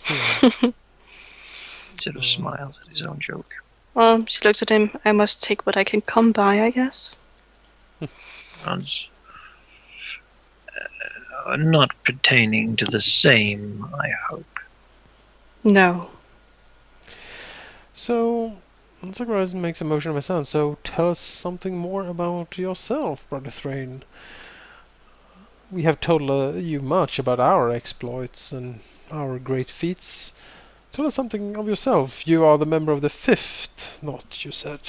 He sort of smiles at his own joke. Well, she looks at him. I must take what I can come by, I guess. Nods. Not pertaining to the same, I hope. No. So, Sakura makes a motion of a sound. So, tell us something more about yourself, Brother Thrain. We have told you much about our exploits and our great feats. Tell us something of yourself. You are the member of the fifth, not, you said.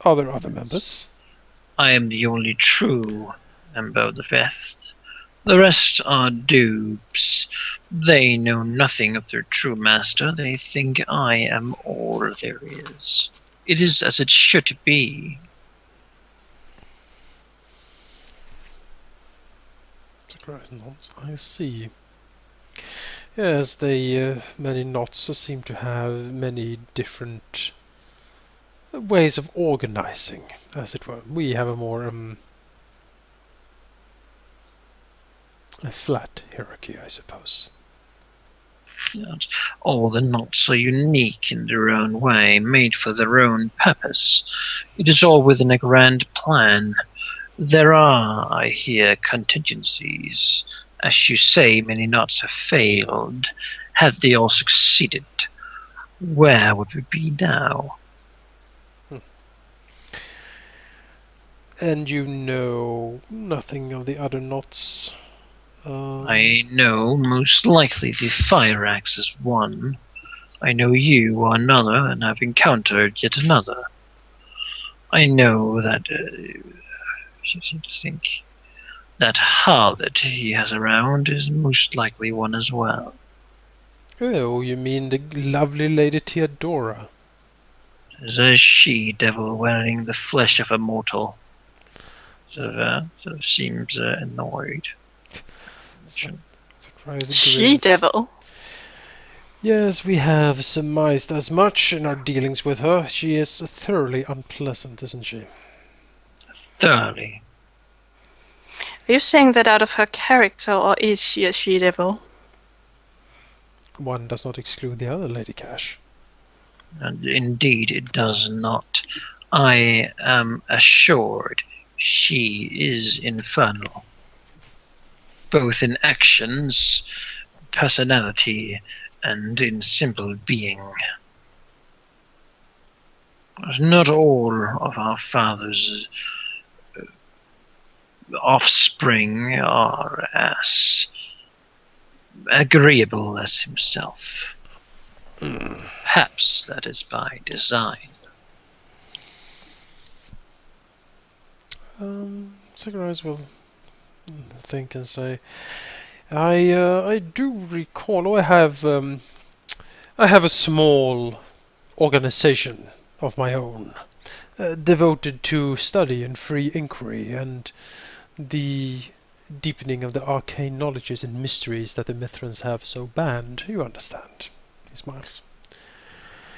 Are there other members? I am the only true member of the Fifth. The rest are dupes. They know nothing of their true master. They think I am all there is. It is as it should be. Sakura nods. I see. Yes, the many knots seem to have many different ways of organizing, as it were. We have a more a flat hierarchy, I suppose. Yes. All the knots are unique in their own way, made for their own purpose. It is all within a grand plan. There are, I hear, contingencies. As you say, many knots have failed. Had they all succeeded, where would we be now? And you know nothing of the other knots? I know most likely the fire axe is one. I know you are another, and have encountered yet another. I know that, I seem to think, that harlot he has around is most likely one as well. Oh, you mean the lovely Lady Theodora? There's a she-devil wearing the flesh of a mortal. Sort of seems annoyed. She-devil. Yes, we have surmised as much in our dealings with her. She is thoroughly unpleasant, isn't she? Thoroughly. Are you saying that out of her character, or is she a she-devil? One does not exclude the other, Lady Cash. And indeed it does not. I am assured she is infernal. Both in actions, personality, and in simple being. Not all of our father's offspring are as agreeable as himself. Perhaps that is by design. Sakurai will think and say, I do recall, I have a small organization of my own, devoted to study and free inquiry and the deepening of the arcane knowledges and mysteries that the Mithrans have so banned. You understand. He smiles.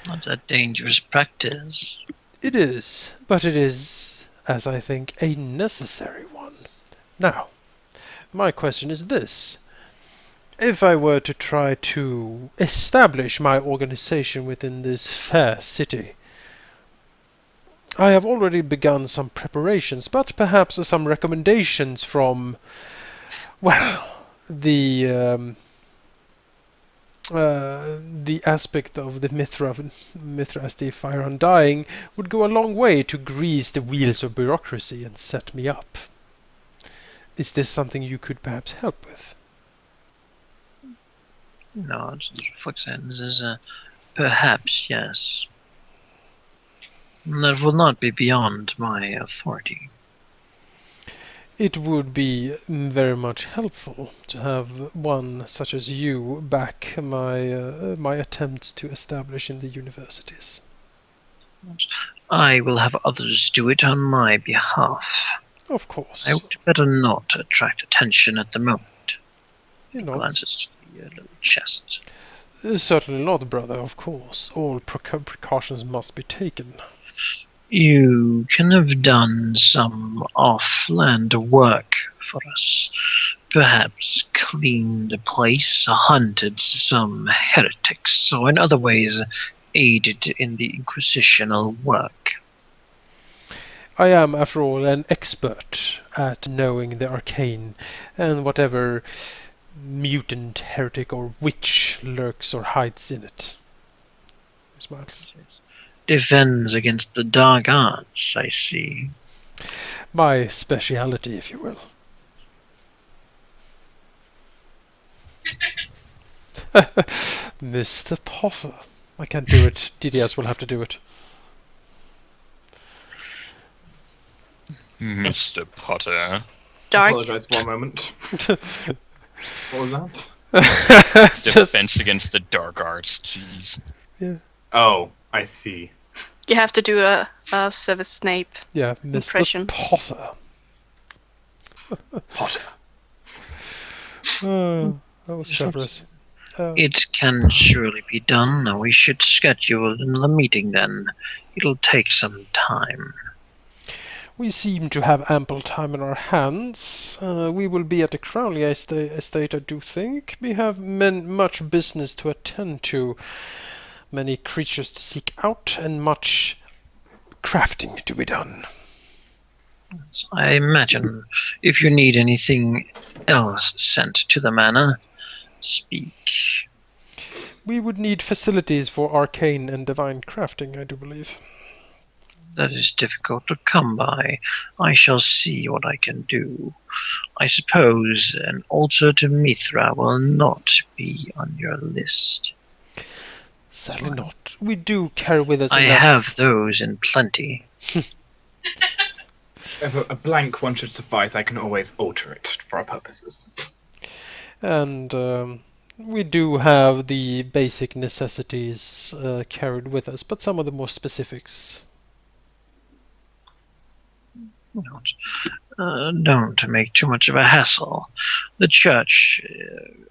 Not a dangerous practice. It is, but it is, as I think, a necessary one. Now, my question is this. If I were to try to establish my organization within this fair city, I have already begun some preparations, but perhaps some recommendations from, well, the aspect of the Mithra as the fire undying would go a long way to grease the wheels of bureaucracy and set me up. Is this something you could perhaps help with? No, Foxend is perhaps yes. That will not be beyond my authority. It would be very much helpful to have one such as you back my attempts to establish in the universities. I will have others do it on my behalf. Of course. I would better not attract attention at the moment. He glances to the little chest. Certainly not, brother, of course. All precautions must be taken. You can have done some off-land work for us. Perhaps cleaned the place, hunted some heretics, or in other ways aided in the inquisitional work. I am, after all, an expert at knowing the arcane and whatever mutant, heretic, or witch lurks or hides in it. He smiles. Defends against the dark arts, I see. My speciality, if you will. Mr. Potter. I can't do it. DDS will have to do it. Mr. Potter. Dark. Apologise for one moment. What was that? Defense against the dark arts. Jeez. Yeah. Oh, I see. You have to do a Severus Snape. Yeah, Mr. Impression. Potter. Potter. That was Severus. It can surely be done. We should schedule another meeting then. It'll take some time. We seem to have ample time in our hands. We will be at the Crowley estate, I do think. We have much business to attend to, many creatures to seek out, and much crafting to be done. I imagine if you need anything else sent to the manor, speak. We would need facilities for arcane and divine crafting, I do believe. That is difficult to come by. I shall see what I can do. I suppose an altar to Mithra will not be on your list. Sadly not. We do carry with us I enough... have those in plenty. If a blank one should suffice, I can always alter it for our purposes. And we do have the basic necessities carried with us, but some of the more specifics. Don't make too much of a hassle. The church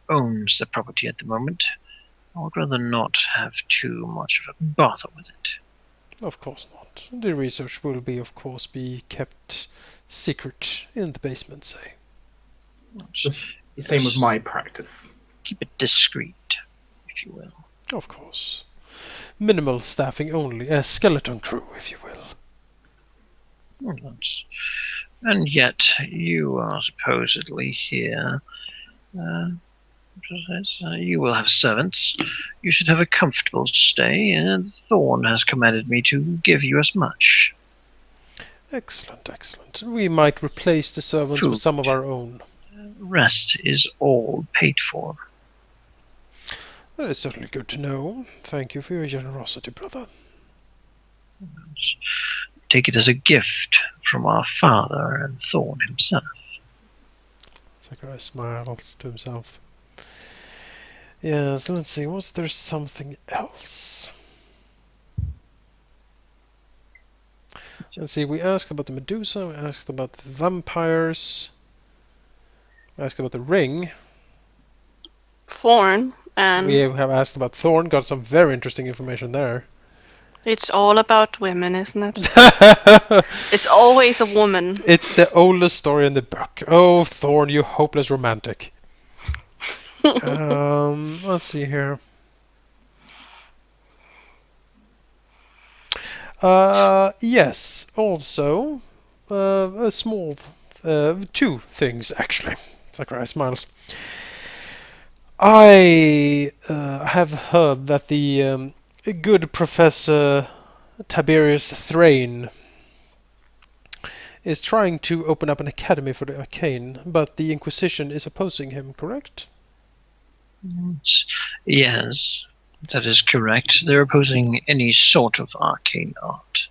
owns the property at the moment. I would rather not have too much of a bother with it. Of course not. The research will be kept secret in the basement, say. Just the same with my practice. Keep it discreet, if you will. Of course. Minimal staffing only. A skeleton crew, if you will. And yet, you are supposedly here. You will have servants. You should have a comfortable stay, and Thorn has commanded me to give you as much. Excellent, excellent. We might replace the servants with some of our own. Rest is all paid for. That is certainly good to know. Thank you for your generosity, brother. Take it as a gift from our father and Thorn himself. Sakurai smiles to himself. Yes, let's see, was there something else? Let's see, we asked about the Medusa, we asked about the vampires, we asked about the ring. Thorn, and We have asked about Thorn, got some very interesting information there. it's all about women, isn't it? It's always a woman. It's the oldest story in the book. Oh, Thorn, you hopeless romantic. Let's see here. Yes, also, a small, two things, actually. Sakurai smiles. I have heard that the good Professor Tiberius Thrain is trying to open up an academy for the arcane, but the Inquisition is opposing him, correct? Yes, that is correct. They're opposing any sort of arcane art.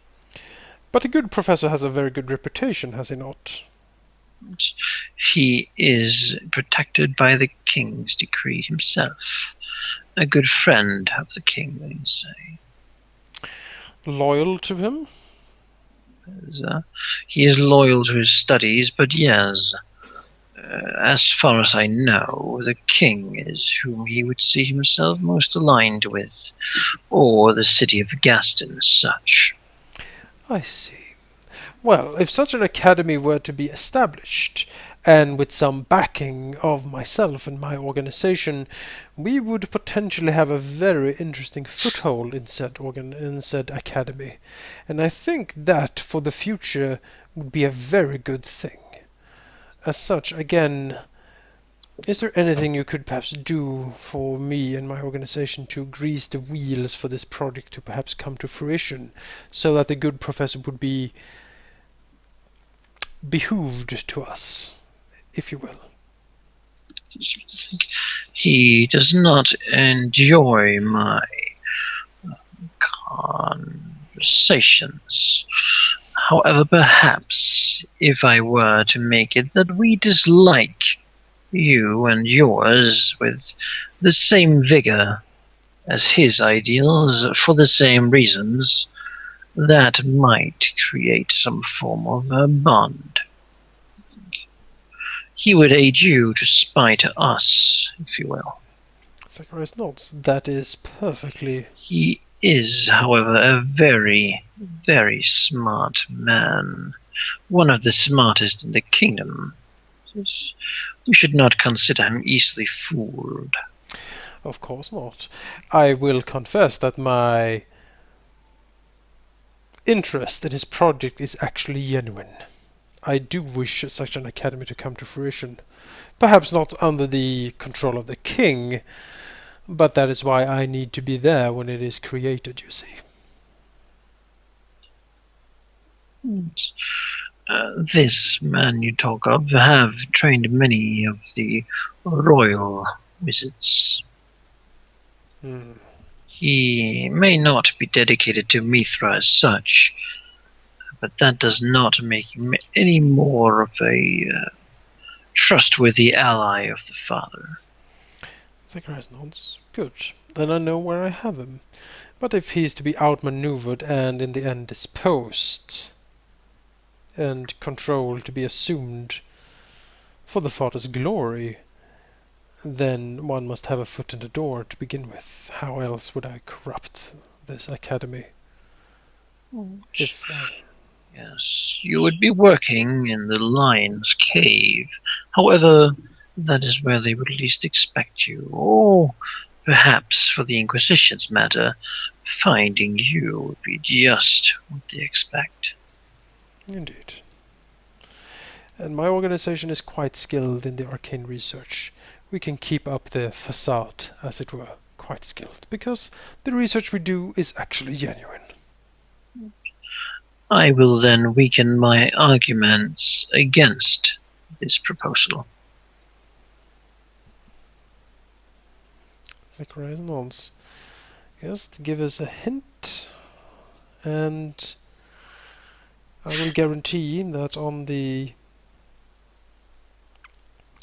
But the good professor has a very good reputation, has he not? He is protected by the king's decree himself. A good friend of the king, they say. Loyal to him? He is loyal to his studies, but yes, as far as I know, the king is whom he would see himself most aligned with, or the city of Gaston as such. I see. Well, if such an academy were to be established, And with some backing of myself and my organization, we would potentially have a very interesting foothold in said academy. And I think that for the future would be a very good thing. As such, again, is there anything you could perhaps do for me and my organization to grease the wheels for this project to perhaps come to fruition, so that the good professor would be behooved to us, if you will? He does not enjoy my conversations. However, perhaps if I were to make it that we dislike you and yours with the same vigor as his ideals for the same reasons, that might create some form of a bond. He would aid you to spite us, if you will. Zacharias nods. That is perfectly... He is, however, a very, very smart man. One of the smartest in the kingdom. We should not consider him easily fooled. Of course not. I will confess that my interest in his project is actually genuine. I do wish such an academy to come to fruition. Perhaps not under the control of the king, but that is why I need to be there when it is created, you see. This man you talk of have trained many of the royal wizards. He may not be dedicated to Mithra as such, but that does not make him any more of a trustworthy ally of the father. Zacharias nods. Good. Then I know where I have him. But if he's to be outmaneuvered and in the end disposed, and control to be assumed for the father's glory, then one must have a foot in the door to begin with. How else would I corrupt this academy? If Yes, you would be working in the lion's cave. However, that is where they would least expect you. Or perhaps, for the Inquisition's matter, finding you would be just what they expect. Indeed. And my organization is quite skilled in the arcane research. We can keep up the facade, as it were, quite skilled, because the research we do is actually genuine. I will then weaken my arguments against this proposal. Zacharias nods. Just give us a hint, and I will guarantee that on the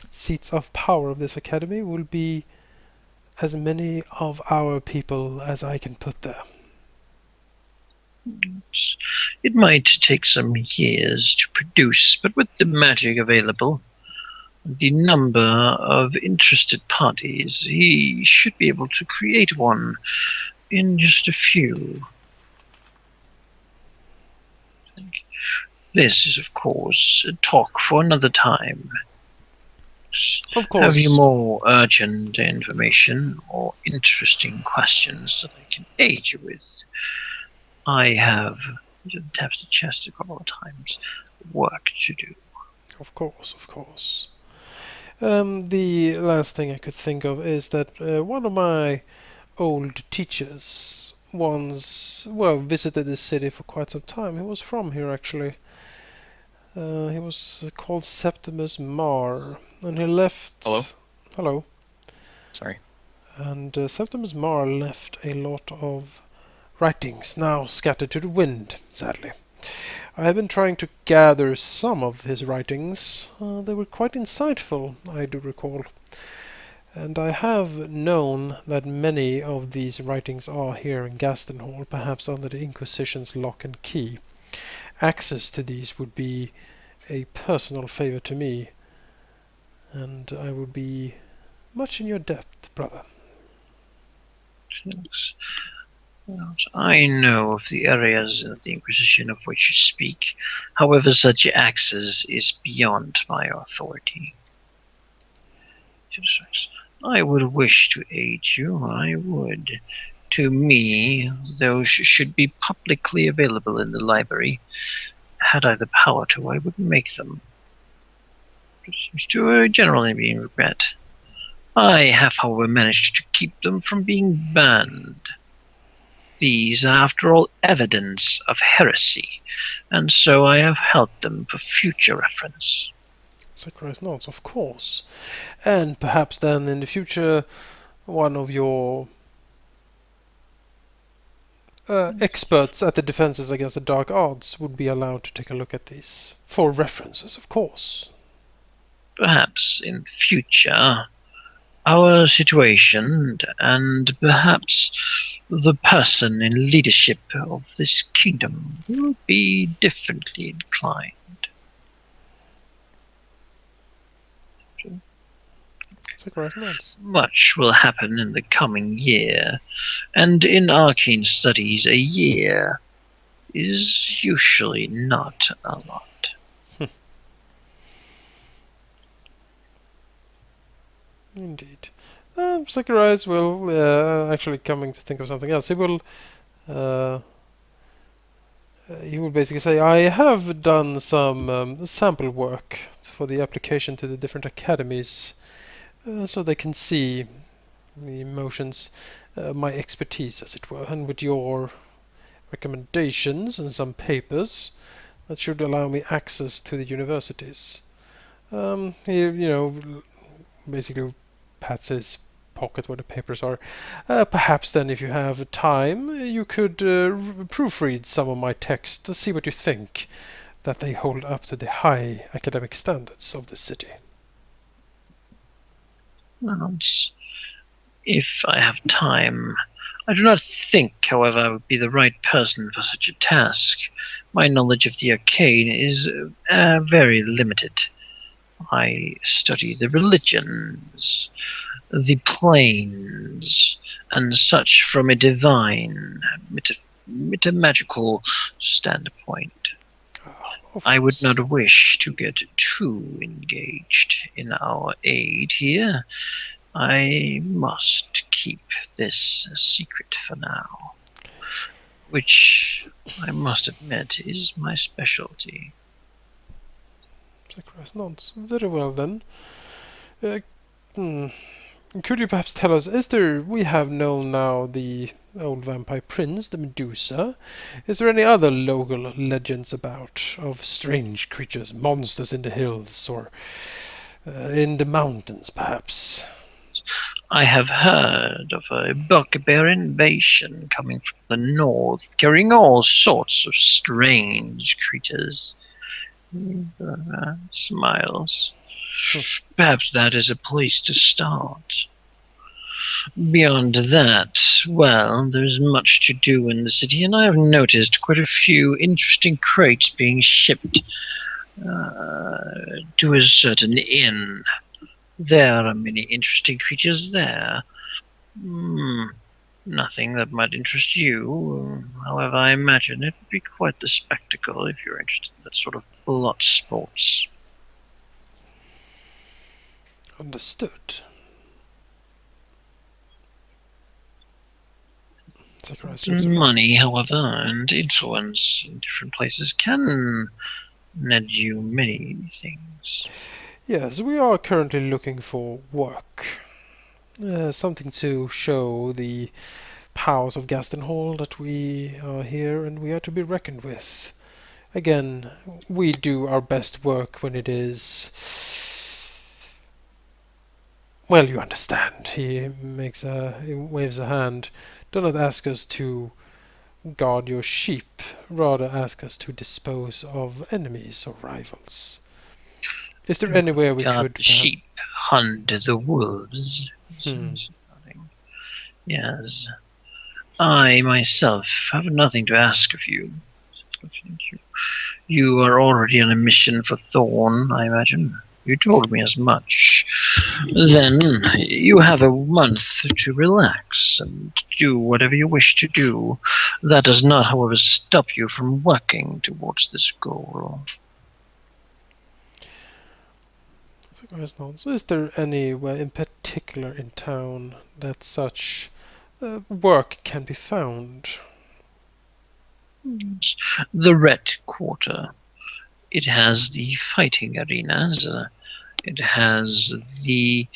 seats of power of this academy will be as many of our people as I can put there. It might take some years to produce, but with the magic available, the number of interested parties, he should be able to create one in just a few. This is, of course, a talk for another time. Of course. Have you more urgent information or interesting questions that I can aid you with? I have tapped the chest a couple of times. Work to do. Of course, of course. The last thing I could think of is that one of my old teachers once, visited this city for quite some time. He was from here, actually. He was called Septimus Mar, and he left... Hello? Hello. Sorry. And Septimus Mar left a lot of writings, now scattered to the wind, sadly. I have been trying to gather some of his writings. They were quite insightful, I do recall. And I have known that many of these writings are here in Gaston Hall, perhaps under the Inquisition's lock and key. Access to these would be a personal favor to me, and I would be much in your debt, brother. Thanks. I know of the areas of the Inquisition of which you speak. However, such access is beyond my authority. I would wish to aid you, I would. To me, those should be publicly available in the library. Had I the power to, I would make them. It seems to generally be in regret. I have, however, managed to keep them from being banned. These are, after all, evidence of heresy, and so I have held them for future reference. Zacharias nods, of course. And perhaps then in the future, one of your experts at the defenses against the dark arts would be allowed to take a look at these. For references, of course. Perhaps in the future, our situation and perhaps the person in leadership of this kingdom will be differently inclined. Zacharias nods. Much will happen in the coming year, and in arcane studies a year is usually not a lot. Indeed. Zacharias will, actually coming to think of something else, he will basically say, I have done some sample work for the application to the different academies, so they can see the emotions, my expertise as it were, and with your recommendations and some papers, that should allow me access to the universities. He, basically pats his pocket where the papers are. Perhaps then, if you have time, you could proofread some of my text to see what you think, that they hold up to the high academic standards of the city. Well, if I have time. I do not think, however, I would be the right person for such a task. My knowledge of the arcane is very limited. I study the religions, the planes, and such from a divine, metamagical standpoint. I would not wish to get too engaged in our aid here. I must keep this a secret for now, which I must admit is my specialty. Zacharias nods. Very well then. Could you perhaps tell us, we have known now the old vampire prince, the Medusa. Is there any other local legends about, of strange creatures, monsters in the hills, or in the mountains perhaps? I have heard of a bugbear invasion coming from the north, carrying all sorts of strange creatures. Smiles. Perhaps that is a place to start. Beyond that, well, there's much to do in the city, and I have noticed quite a few interesting crates being shipped to a certain inn. There are many interesting creatures there. Nothing that might interest you. However, I imagine it would be quite the spectacle if you're interested in that sort of blood sports. Understood. Money, however, and influence in different places can net you many things. Yes, we are currently looking for work. Something to show the powers of Gaston Hall that we are here and we are to be reckoned with. Again, we do our best work when it is... Well, you understand. He waves a hand. Do not ask us to guard your sheep, rather ask us to dispose of enemies or rivals. Is there anywhere we Guard could... the sheep, hunt the wolves. Yes. I myself have nothing to ask of you. You are already on a mission for Thorn, I imagine. You told me as much. Then you have a month to relax and do whatever you wish to do. That does not, however, stop you from working towards this goal. So is there anywhere in particular in town that such work can be found? The Red Quarter. It has the fighting arenas. It has the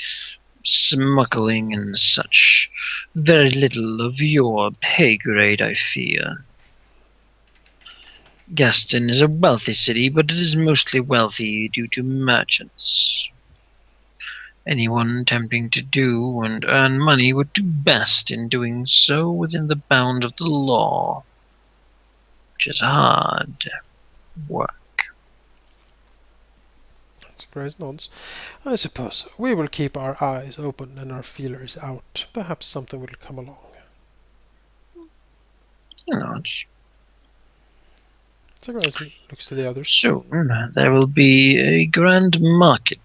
smuggling and such. Very little of your pay grade, I fear. Gaston is a wealthy city, but it is mostly wealthy due to merchants. Anyone attempting to do and earn money would do best in doing so within the bound of the law, which is hard work. Grace nods. I suppose we will keep our eyes open and our feelers out. Perhaps something will come along. You know, So Grace looks to the others. soon there will be a grand market.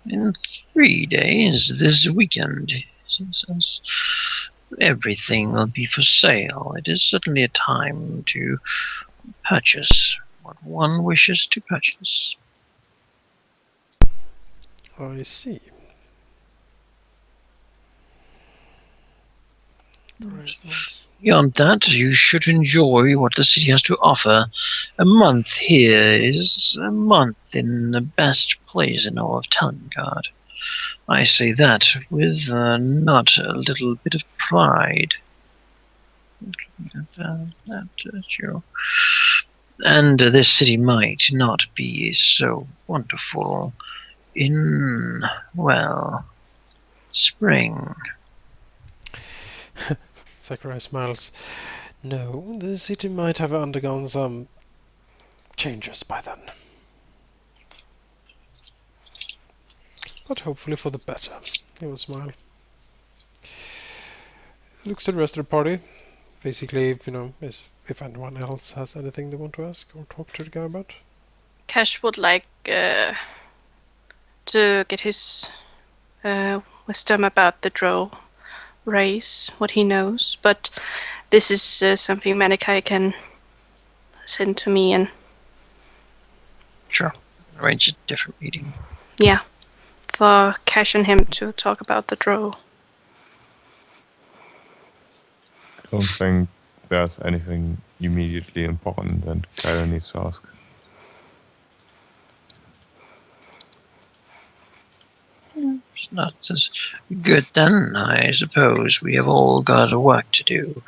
In 3 days, this weekend, since everything will be for sale. It is certainly a time to purchase what one wishes to purchase. I see. Grace nods. Beyond that, you should enjoy what the city has to offer. A month here is a month in the best place in all of Talengard. I say that with not a little bit of pride. And this city might not be so wonderful in, well, spring. Zachariah smiles. No, the city might have undergone some changes by then. But hopefully for the better. He will smile. Looks at the rest of the party. Basically, if anyone else has anything they want to ask or talk to the guy about. Cash would like to get his wisdom about the drow race, what he knows. But this is something Manikai can send to me, and Sure. Arrange a different meeting. yeah, for Cash and him to talk about the drow. I don't think there's anything immediately important that Kyra needs to ask. It's not as good then, I suppose. We have all got work to do.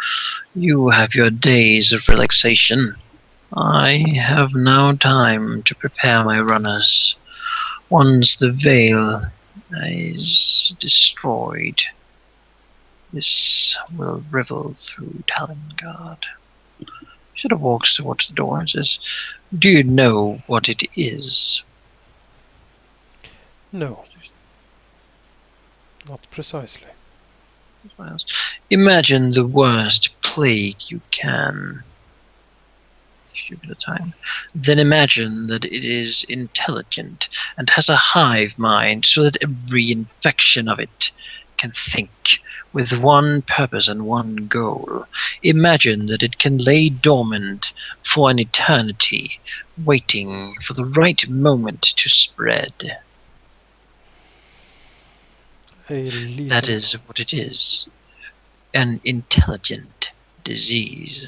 You have your days of relaxation. I have now time to prepare my runners. Once the veil is destroyed, this will rivel through Talengard. He sort of walks towards the door and says, "Do you know what it is?" No. Not precisely. Imagine the worst plague you can. Stupid time. Then imagine that it is intelligent and has a hive mind so that every infection of it can think with one purpose and one goal. Imagine that it can lay dormant for an eternity, waiting for the right moment to spread. A lethal. That is what it is. An intelligent disease.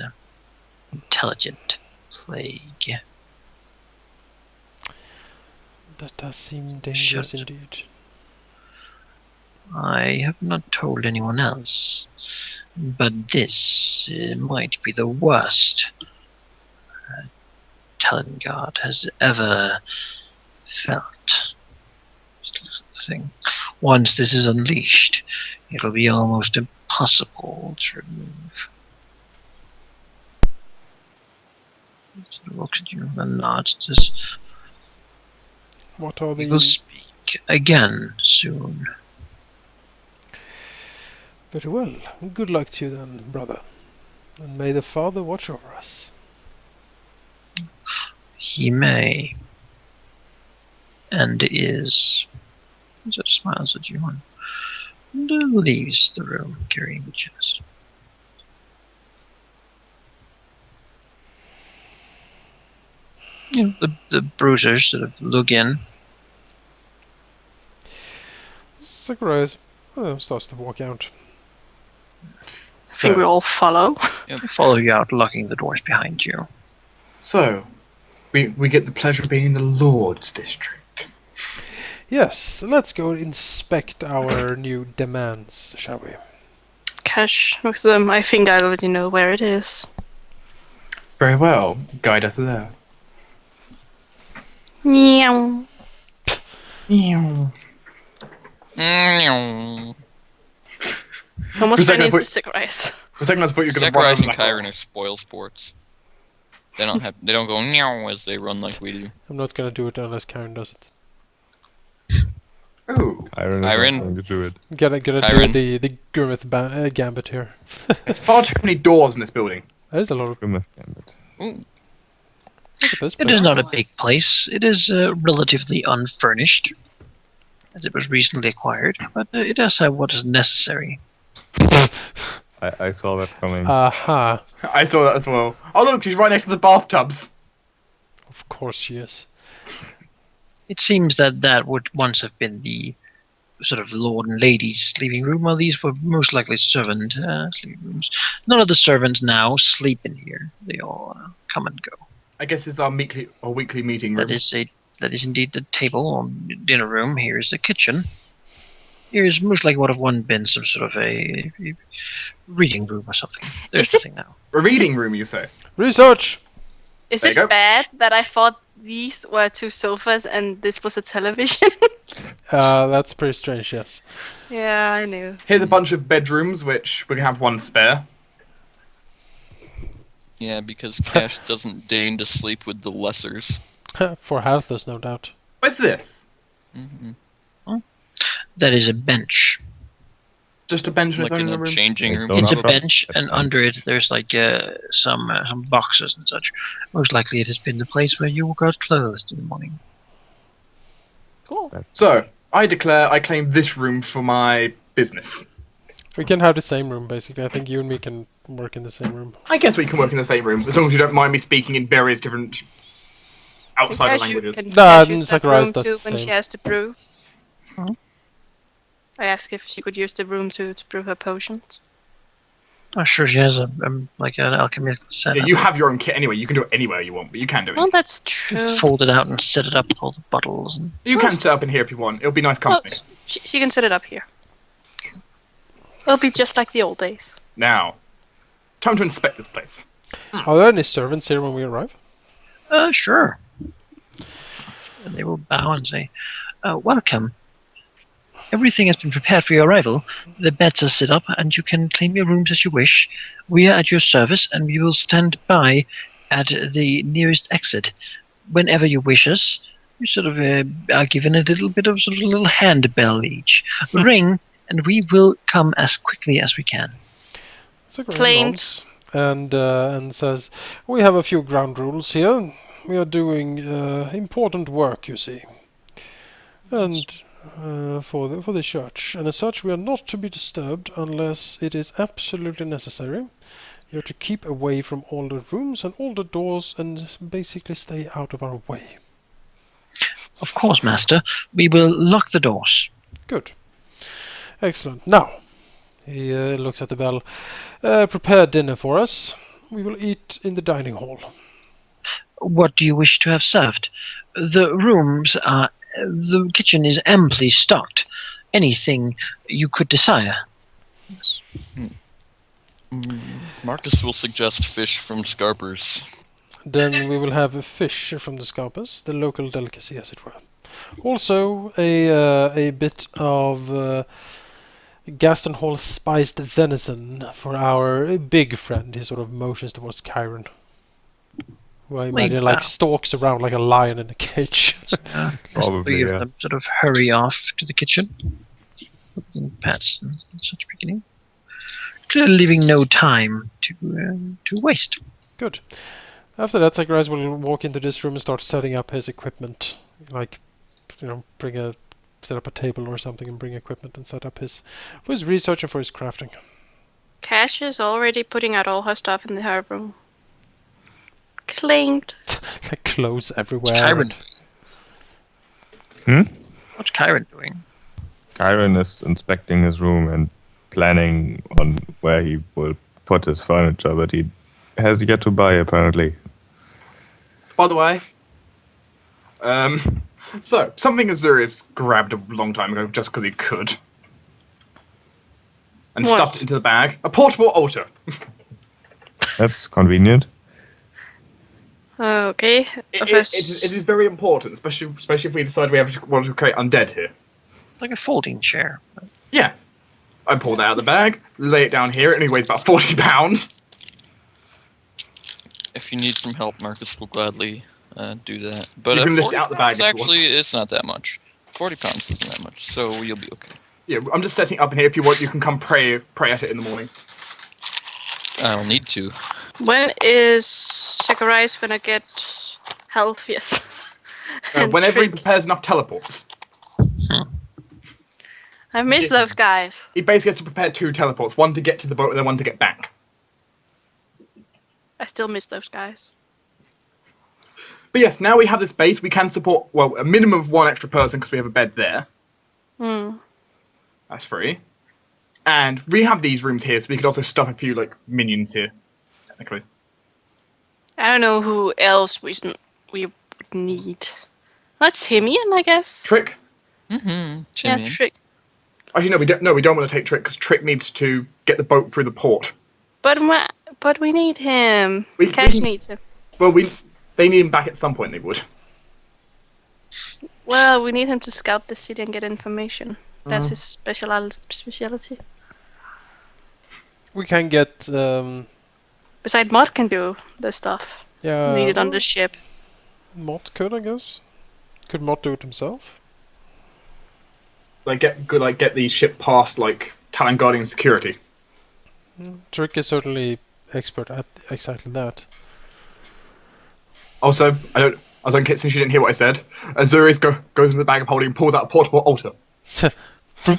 Intelligent plague. That does seem dangerous Should. indeed. I have not told anyone else, but this might be the worst Talengard has ever felt. Thing. Once this is unleashed, it'll be almost impossible to remove. He looks at you and nods. Says, What are "We will the... speak again soon." Very well. Good luck to you then, brother. And may the Father watch over us. He may. and is... He just smiles at you and leaves the room carrying the chest. You know, the bruisers sort of look in. Zacharias starts to walk out. I think we all follow. They follow you out, locking the doors behind you. So, we get the pleasure of being in the Lord's district. Yes, let's go inspect our new demands, shall we? Cash with them. I think I already know where it is. Very well. Guide us there. Meow. Meow. Almost For a ran second I into thought- Zacharias. For a second I thought you were going to Zacharias run and like Kyron are spoil sports. They don't go meow as they run like we do. I'm not gonna do it unless Karen does it. Oh, Iron is Iron? not going to do it. Gonna do Kyron? the Grimmeth gambit here. it's far too many doors in this building. There's a lot of... Grimmeth Gambit. Ooh, Look at this It place. is not a big place. It is relatively unfurnished, as it was recently acquired, but it does have what is necessary. I saw that coming. Aha. I saw that as well. Oh look, she's right next to the bathtubs. Of course she is. It seems that would once have been the sort of lord and lady's sleeping room, while these were most likely servant sleeping rooms. None of the servants now sleep in here. They all come and go. I guess it's our weekly meeting room. That is indeed the table or dinner room. Here is the kitchen. Here is most likely would have one been some sort of a reading room or something. There's Is it- nothing now. A reading room, you say? Research! Is There it you go. bad that I thought these were two sofas and this was a television? That's pretty strange, yes. Yeah, I knew. Here's a bunch of bedrooms, which we're going to have one spare. yeah, because Cash doesn't deign to sleep with the lessers. For Halthus, no doubt. What's this? Hmm That is a bench. Just a bench in its Like in own a room? changing Hey, room. don't It's a have probably. bench, and under it there's like some boxes and such. Most likely it has been the place where you got clothed in the morning. Cool. So, I declare I claim this room for my business. We can have the same room, basically. I think you and me can work in the same room. I guess we can work in the same room, as long as you don't mind me speaking in various different outside Can languages. Can Nah, Cash use that Zacharias room does too the when same. she has to brew? Mhm. I asked if she could use the room to brew her potions. I'm sure she has like an alchemical setup. Yeah, you have your own kit anyway, you can do it anywhere you want, but you can do it. Well, that's true. Fold it out and set it up with all the bottles. And You can set up in here if you want, it'll be nice Well, company. she can set it up here. It'll be just like the old days. Now, time to inspect this place. Are there any servants here when we arrive? sure. And they will bow and say, welcome. Everything has been prepared for your arrival. The beds are set up, and you can claim your rooms as you wish. We are at your service, and we will stand by at the nearest exit. Whenever you wish us, you sort of are given a little bit of sort of a little handbell each. Ring, and we will come as quickly as we can. Zacharias Claimed. nods and says, "We have a few ground rules here. We are doing important work, you see, and for the church. And as such, we are not to be disturbed unless it is absolutely necessary. You're to keep away from all the rooms and all the doors, and basically stay out of our way." Of course, Master. We will lock the doors. Good. Excellent. Now, he looks at the bell. Prepare dinner for us. We will eat in the dining hall. What do you wish to have served? The rooms are... The kitchen is amply stocked. Anything you could desire. Marcus will suggest fish from Scarpers. Then we will have a fish from the Scarpers, the local delicacy, as it were. Also, a bit of Gaston Hall spiced venison for our big friend. He sort of motions towards Chiron, who I imagine like wow. stalks around like a lion in a cage. Probably, Three of yeah. them sort of hurry off to the kitchen. And pats and such beginning. Clearly leaving no time to waste. Good. After that, Zacharias will walk into this room and start setting up his equipment, like set up a table or something and bring equipment and set up for his research and for his crafting. Cash is already putting out all her stuff in the herb room. Claimed. Like clothes everywhere. Kyron. What's Kyron doing? Kyron is inspecting his room and planning on where he will put his furniture, but he has yet to buy, apparently. By the way, so something Azurius grabbed a long time ago just because he could, and What? stuffed it into the bag. A portable altar. That's convenient. Okay. It is very important, especially if we decide want to create undead here. Like a folding chair. Yes. I pull that out of the bag, lay it down here, and it weighs about 40 pounds. If you need some help, Marcus will gladly do that. But You can lift 40 it out the bag pounds, if you want. actually, it's not that much. 40 pounds isn't that much, so you'll be okay. Yeah, I'm just setting it up in here. If you want, you can come pray at it in the morning. I'll need to. When is Zacharias gonna get healthiest? And Whenever he Trick? prepares enough teleports. I miss those guys. He basically has to prepare 2 teleports, one to get to the boat and then one to get back. I still miss those guys. But yes, now we have this base, we can support, well, a minimum of 1 extra person because we have a bed there. Hmm. That's free. And we have these rooms here, so we could also stuff a few, like, minions here, technically. I don't know who else we would need. That's Timian, I guess. Trick? Mm-hmm. Yeah, Trick. Actually, we don't want to take Trick, because Trick needs to get the boat through the port. But we need him. We Cash can- needs him. Well, they need him back at some point, they would. Well, we need him to scout the city and get information. That's his speciality. We can get Besides, Mod can do the stuff needed on the ship. Mott could, I guess. Could Mott do it himself? Get the ship past, like, Talon Guardian security. Trick is certainly expert at exactly that. Also, since you didn't hear what I said, Azurius goes into the bag of holding and pulls out a portable altar. Vroom.